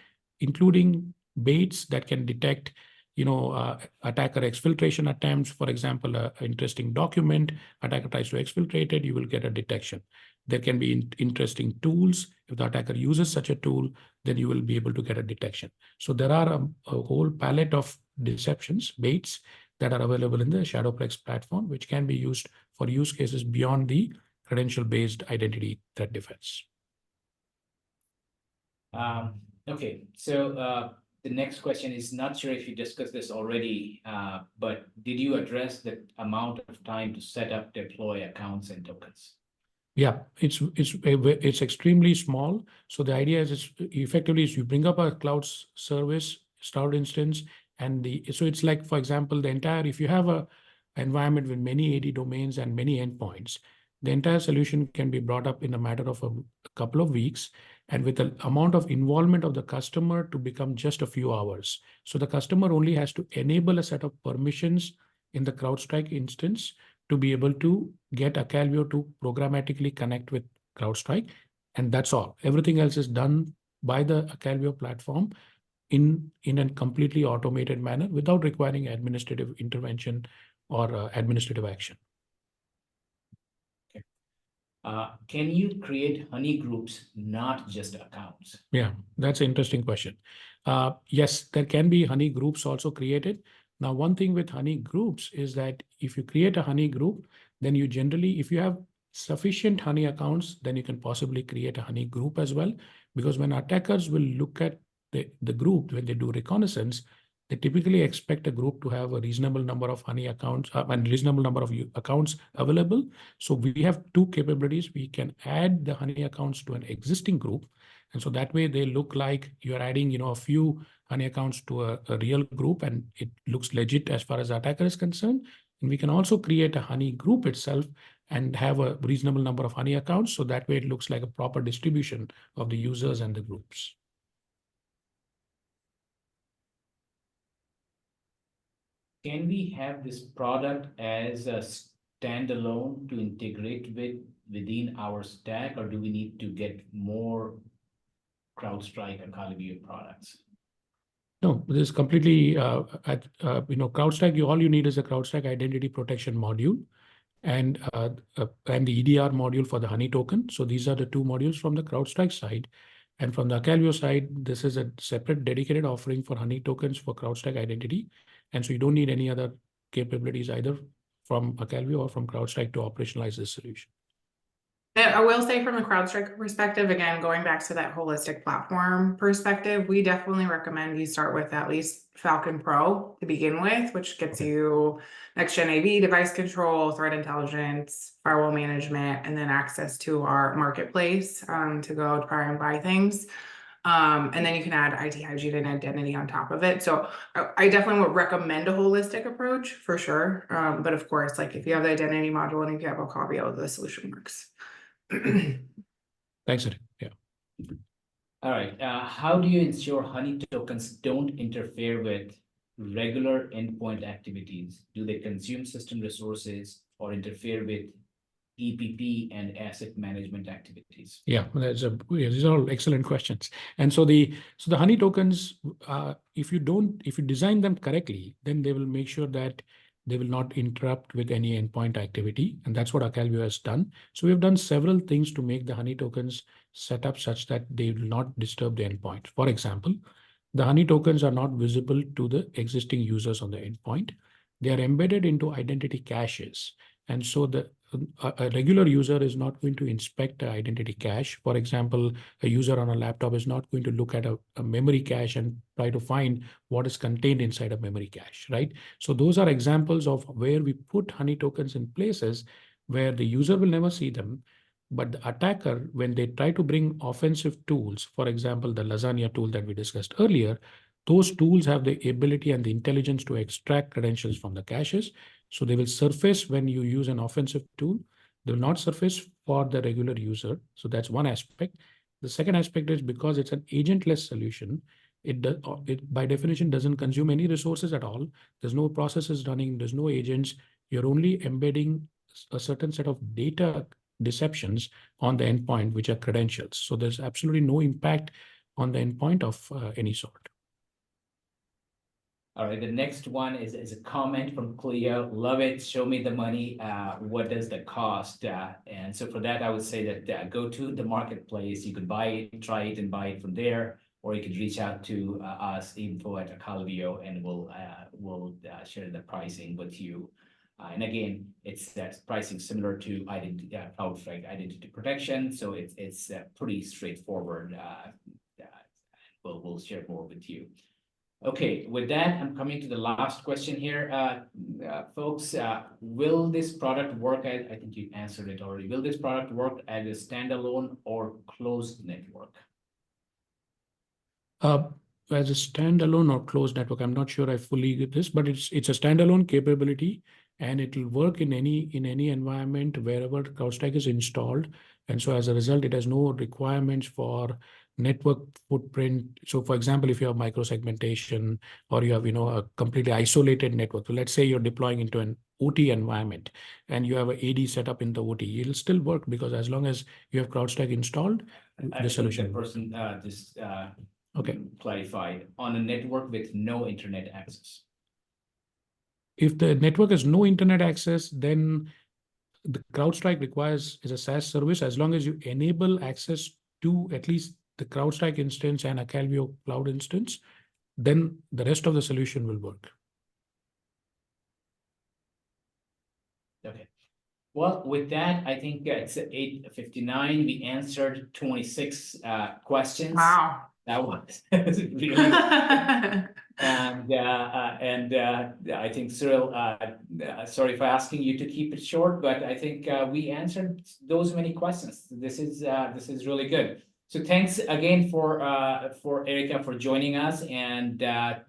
including baits that can detect, attacker exfiltration attempts. For example, an interesting document, attacker tries to exfiltrate it, you will get a detection. There can be interesting tools. If the attacker uses such a tool, then you will be able to get a detection. So there are a whole palette of deceptions, baits that are available in the Shadowplex platform, which can be used for use cases beyond the credential-based identity threat defense. Okay, so the next question is, not sure if you discussed this already, but did you address the amount of time to set up, deploy accounts and tokens? Yeah, it's extremely small. So the idea is effectively you bring up a cloud service, start instance, and so it's like, for example, if you have a environment with many AD domains and many endpoints, the entire solution can be brought up in a matter of a couple of weeks, and with the amount of involvement of the customer to become just a few hours. So the customer only has to enable a set of permissions in the CrowdStrike instance to be able to get Acalvio to programmatically connect with CrowdStrike. And that's all. Everything else is done by the Acalvio platform in a completely automated manner without requiring administrative intervention or administrative action. Can you create Honey groups, not just accounts? Yeah, that's an interesting question. Yes, there can be Honey groups also created. Now, one thing with Honey groups is that if you create a Honey group, then you generally, if you have sufficient Honey accounts, then you can possibly create a Honey group as well. Because when attackers will look at the group, when they do reconnaissance, they typically expect a group to have a reasonable number of Honey accounts and reasonable number of accounts available. So we have two capabilities. We can add the Honey accounts to an existing group. And so that way they look like you're adding, a few Honey accounts to a real group, and it looks legit as far as the attacker is concerned. And we can also create a Honey group itself and have a reasonable number of Honey accounts. So that way it looks like a proper distribution of the users and the groups. Can we have this product as a standalone to integrate within our stack, or do we need to get more CrowdStrike and Acalvio products? No, this is completely, CrowdStrike, all you need is a CrowdStrike identity protection module and the EDR module for the Honey token. So these are the two modules from the CrowdStrike side. And from the Acalvio side, this is a separate dedicated offering for Honey tokens for CrowdStrike identity. And so you don't need any other capabilities either from Acalvio or from CrowdStrike to operationalize this solution. I will say from a CrowdStrike perspective, again, going back to that holistic platform perspective, we definitely recommend you start with at least Falcon Pro to begin with, which gets you next-gen AV, device control, threat intelligence, firewall management, and then access to our marketplace to go try and buy things. And then you can add IT hygiene and identity on top of it. So I definitely would recommend a holistic approach for sure. But of course, like if you have the identity module and if you have Acalvio, the solution works. Thanks, Eric. Yeah. All right. How do you ensure Honey tokens don't interfere with regular endpoint activities? Do they consume system resources or interfere with EPP and asset management activities? Yeah, these are all excellent questions. And so the Honey tokens, if you design them correctly, then they will make sure that they will not interrupt with any endpoint activity. And that's what Acalvio has done. So we've done several things to make the Honey tokens set up such that they will not disturb the endpoint. For example, the Honey tokens are not visible to the existing users on the endpoint. They are embedded into identity caches. And so a regular user is not going to inspect the identity cache. For example, a user on a laptop is not going to look at a memory cache and try to find what is contained inside a memory cache, right? So those are examples of where we put Honey tokens in places where the user will never see them. But the attacker, when they try to bring offensive tools, for example, the lasagna tool that we discussed earlier, those tools have the ability and the intelligence to extract credentials from the caches. So they will surface when you use an offensive tool. They will not surface for the regular user. So that's one aspect. The second aspect is because it's an agentless solution, it by definition doesn't consume any resources at all. There's no processes running, there's no agents. You're only embedding a certain set of data deceptions on the endpoint, which are credentials. So there's absolutely no impact on the endpoint of any sort. All right, the next one is a comment from Cleo. Love it. Show me the money. What does the cost? And so for that, I would say that go to the marketplace. You could buy it, try it, and buy it from there, or you could reach out to us, info@Acalvio, and we'll share the pricing with you. And again, that's pricing similar to CrowdStrike identity protection, so it's pretty straightforward. We'll share more with you. Okay, with that, I'm coming to the last question here. Folks, will this product work as, I think you answered it already, will this product work as a standalone or closed network? As a standalone or closed network, I'm not sure I fully get this, but it's a standalone capability and it will work in any environment wherever CrowdStrike is installed. And so as a result, it has no requirements for network footprint. So for example, if you have microsegmentation or you have a completely isolated network, so let's say you're deploying into an OT environment and you have an AD set up in the OT, it'll still work because as long as you have CrowdStrike installed, the solution. The person just okay, clarified on a network with no internet access. If the network has no internet access, then the CrowdStrike is a SaaS service as long as you enable access to at least the CrowdStrike instance and Acalvio cloud instance, then the rest of the solution will work. Okay. Well, with that, I think it's 8:59. We answered 26 questions. Wow. That was really and I think Cyril, sorry for asking you to keep it short, but I think we answered those many questions. This is really good. So thanks again for Erica for joining us and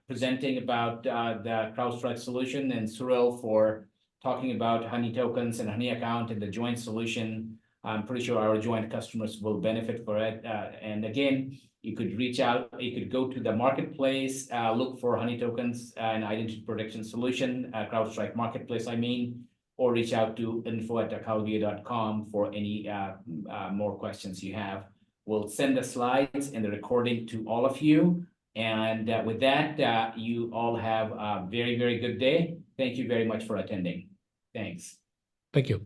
presenting about the CrowdStrike solution, and Cyril for talking about Honeytokens and Honey account and the joint solution. I'm pretty sure our joint customers will benefit for it. And again, you could reach out, you could go to the marketplace, look for Honeytokens and identity protection solution, CrowdStrike marketplace, I mean, or reach out to info@acalvio.com for any more questions you have. We'll send the slides and the recording to all of you. And with that, you all have a very, very good day. Thank you very much for attending. Thanks. Thank you.